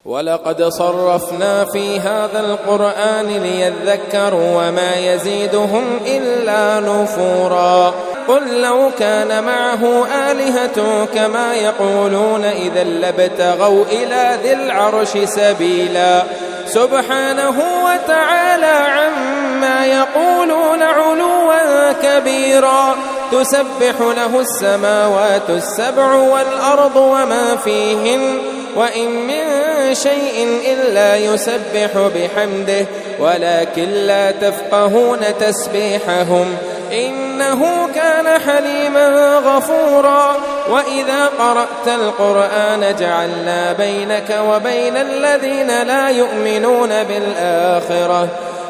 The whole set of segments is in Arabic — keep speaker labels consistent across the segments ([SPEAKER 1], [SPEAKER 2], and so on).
[SPEAKER 1] ولقد صرفنا في هذا القرآن ليذكروا وما يزيدهم إلا نفورا قل لو كان معه آلهة كما يقولون إذا لابتغوا إلى ذي العرش سبيلا سبحانه وتعالى عما يقولون علوا كبيرا تسبح له السماوات السبع والأرض وما فيهن وإن من شيء إلا يسبح بحمده ولكن لا تفقهون تسبيحهم إنه كان حليما غفورا وإذا قرأت القرآن جعلنا بينك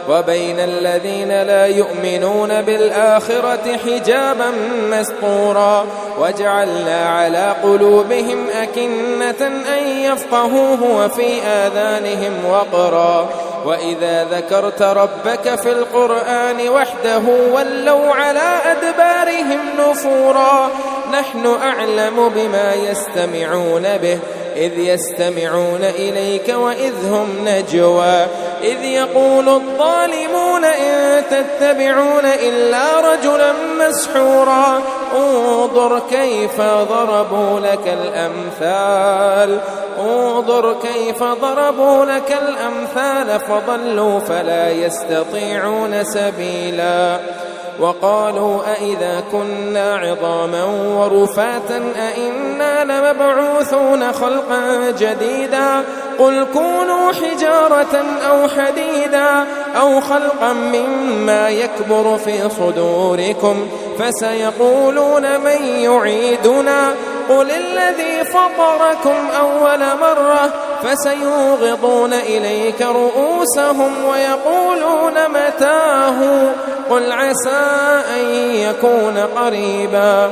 [SPEAKER 1] وبين الذين لا يؤمنون بالآخرة حجابا مستورا وجعلنا على قلوبهم أكنة أن يفقهوه وفي آذانهم وقرا وإذا ذكرت ربك في القرآن وحده ولوا على أدبارهم نفورا نحن أعلم بما يستمعون به إذ يستمعون إليك وإذ هم نجوى إذ يقول الظالمون إن تتبعون إلا رجلا مسحورا انظر كيف ضربوا لك الأمثال فضلوا فلا يستطيعون سبيلا وقالوا أئذا كنا عظاما ورفاتا أئنا لمبعوثون خلقا جديدا قل كونوا حجارة أو حديدا أو خلقا مما يكبر في صدوركم فسيقولون من يعيدنا قل الذي فطركم أول مرة فسيوغضون إليك رؤوسهم ويقولون متاه قل عسى أن يكون قريبا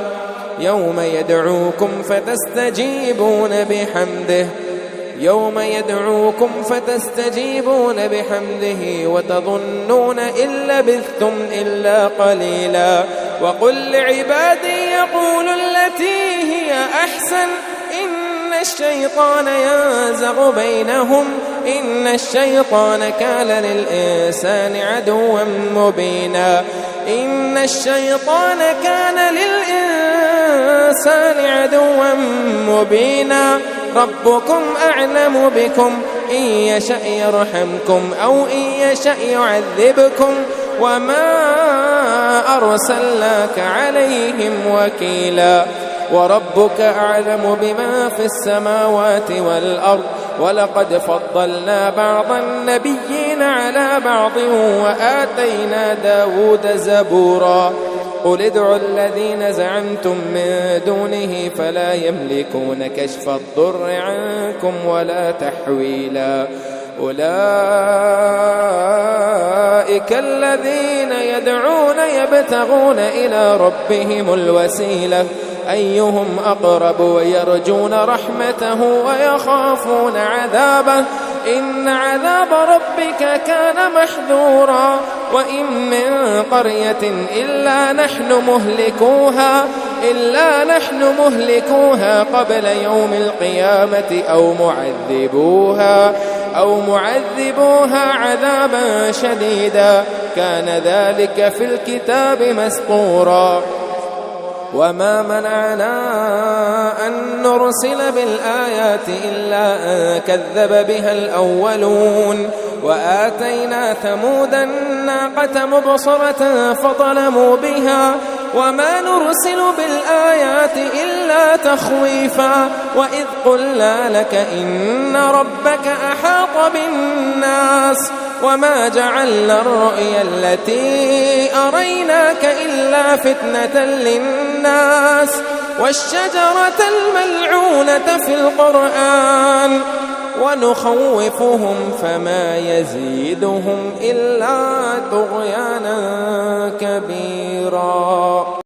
[SPEAKER 1] يوم يدعوكم فتستجيبون بحمده وتظنون إن لبثتم إلا قليلا وقل لعبادي يقولوا التي هي أحسن إن الشيطان ينزغ بينهم إن الشيطان كان للإنسان عدوا مبينا ربكم أعلم بكم إن يشأ يرحمكم أو إن يشأ يعذبكم وما أرسلناك عليهم وكيلا وربك أعلم بما في السماوات والأرض ولقد فضلنا بعض النبيين على بعض وآتينا داود زبورا قل ادعوا الذين زعمتم من دونه فلا يملكون كشف الضر عنكم ولا تحويلا أولئك الذين يدعون يبتغون إلى ربهم الوسيلة أيهم أقرب ويرجون رحمته ويخافون عذابه إن عذاب ربك كان محذورا وإن من قرية إلا نحن مهلكوها قبل يوم القيامة أو معذبوها عذابا شديدا كان ذلك في الكتاب مسطورا وما منعنا أن نرسل بالآيات إلا أن كذب بها الأولون وآتينا ثمود الناقة مبصرة فظلموا بها وما نرسل بالآيات إلا تخويفا وإذ قلنا لك إن ربك أحاط بالناس وما جعلنا الرؤيا التي أريناك إلا فتنة للناس والشجرة الملعونة في القرآن ونخوفهم فما يزيدهم إلا طغيانا كبيرا.